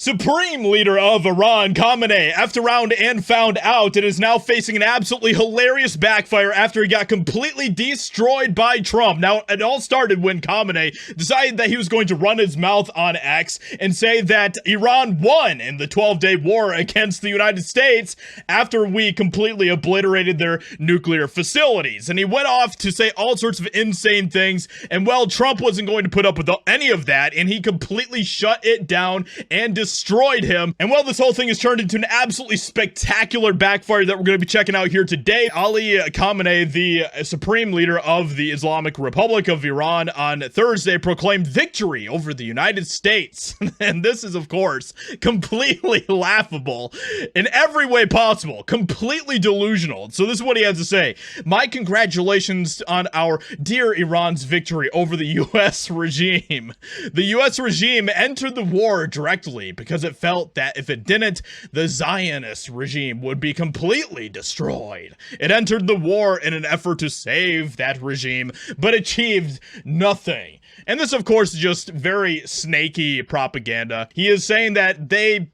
Supreme leader of Iran, Khamenei, effed around and found out and is now facing an absolutely hilarious backfire after he got completely destroyed by Trump. Now, it all started when Khamenei decided that he was going to run his mouth on X and say that Iran won in the 12-day war against the United States after we completely obliterated their nuclear facilities. And he went off to say all sorts of insane things, and well, Trump wasn't going to put up with any of that, and he completely shut it down and destroyed him. And well, this whole thing has turned into an absolutely spectacular backfire that we're going to be checking out here today. Ali Khamenei, the supreme leader of the Islamic Republic of Iran, on Thursday proclaimed victory over the United States. And this is, of course, completely laughable in every way possible, completely delusional. So this is what he has to say. My congratulations on our dear Iran's victory over the U.S. regime. The U.S. regime entered the war directly because it felt that if it didn't, the Zionist regime would be completely destroyed. It entered the war in an effort to save that regime, but achieved nothing. And this, of course, is just very snaky propaganda. He is saying that they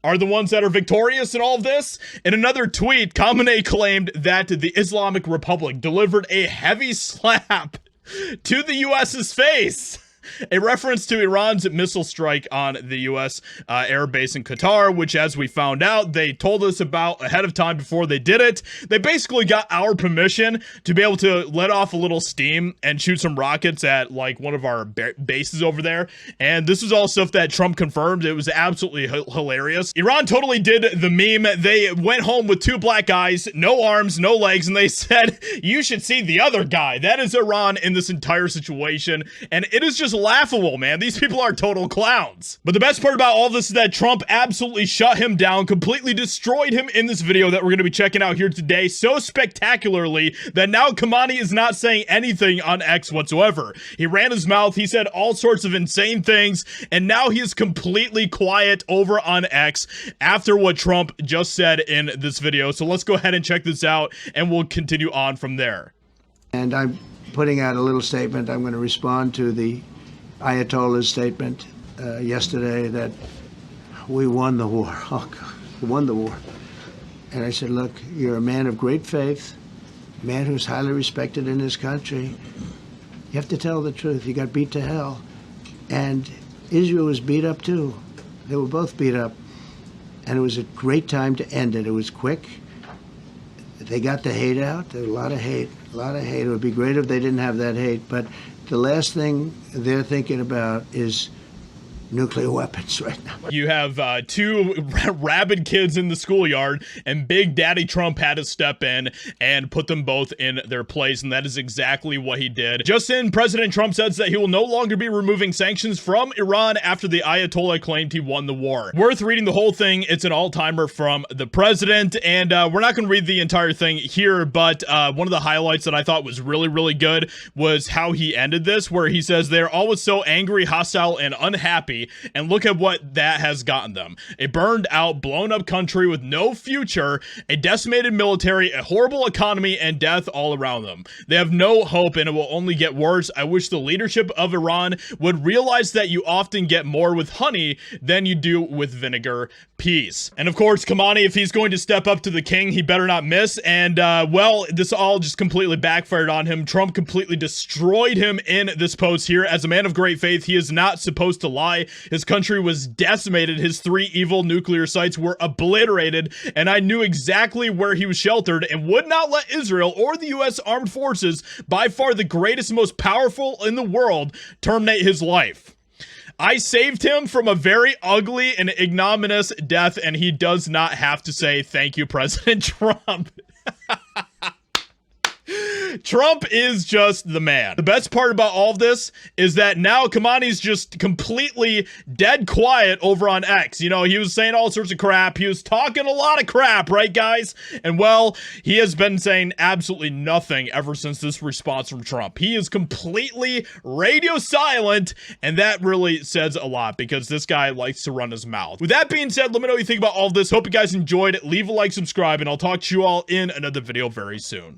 are the ones that are victorious in all of this. In another tweet, Khamenei claimed that the Islamic Republic delivered a heavy slap to the U.S.'s face. A reference to Iran's missile strike on the U.S. Air base in Qatar, which, as we found out, they told us about ahead of time before they did it. They basically got our permission to be able to let off a little steam and shoot some rockets at, like, one of our bases over there. And this is all stuff that Trump confirmed. It was absolutely hilarious. Iran totally did the meme. They went home with two black guys, no arms, no legs, and they said, you should see the other guy. That is Iran in this entire situation. And it is just laughable, man. These people are total clowns. But the best part about all this is that Trump absolutely shut him down, completely destroyed him in this video that we're going to be checking out here today so spectacularly that now Khamenei is not saying anything on X whatsoever. He ran his mouth, he said all sorts of insane things, and now he is completely quiet over on X after what Trump just said in this video. So let's go ahead and check this out, and we'll continue on from there. And I'm putting out a little statement. I'm going to respond to the Ayatollah's statement yesterday that we won the war. Oh, God, we won the war. And I said, look, you're a man of great faith, a man who's highly respected in his country. You have to tell the truth. You got beat to hell. And Israel was beat up too. They were both beat up. And it was a great time to end it. It was quick. They got the hate out. There was a lot of hate, a lot of hate. It would be great if they didn't have that hate. But the last thing they're thinking about is nuclear weapons right now. You have two rabid kids in the schoolyard, and Big Daddy Trump had to step in and put them both in their place, and that is exactly what he did. Just in, President Trump says that he will no longer be removing sanctions from Iran after the Ayatollah claimed he won the war. Worth reading the whole thing. It's an all-timer from the president, and we're not going to read the entire thing here, but one of the highlights that I thought was really, really good was how he ended this, where he says they're always so angry, hostile, and unhappy. And look at what that has gotten them. A burned out, blown up country with no future, a decimated military, a horrible economy, and death all around them. They have no hope, and it will only get worse. I wish the leadership of Iran would realize that you often get more with honey than you do with vinegar. Peace. And of course, Khamenei, if he's going to step up to the king, he better not miss. And well, this all just completely backfired on him. Trump completely destroyed him in this post here. As a man of great faith, he is not supposed to lie. His country was decimated. His 3 evil nuclear sites were obliterated, and I knew exactly where he was sheltered and would not let Israel or the U.S. armed forces, by far the greatest and most powerful in the world, terminate his life. I saved him from a very ugly and ignominious death, and he does not have to say thank you, President Trump. Trump is just the man. The best part about all of this is that now Khamenei's just completely dead quiet over on X. You know, he was saying all sorts of crap. He was talking a lot of crap, right, guys? And well, he has been saying absolutely nothing ever since this response from Trump. He is completely radio silent, and that really says a lot because this guy likes to run his mouth. With that being said, let me know what you think about all of this. Hope you guys enjoyed. Leave a like, subscribe, and I'll talk to you all in another video very soon.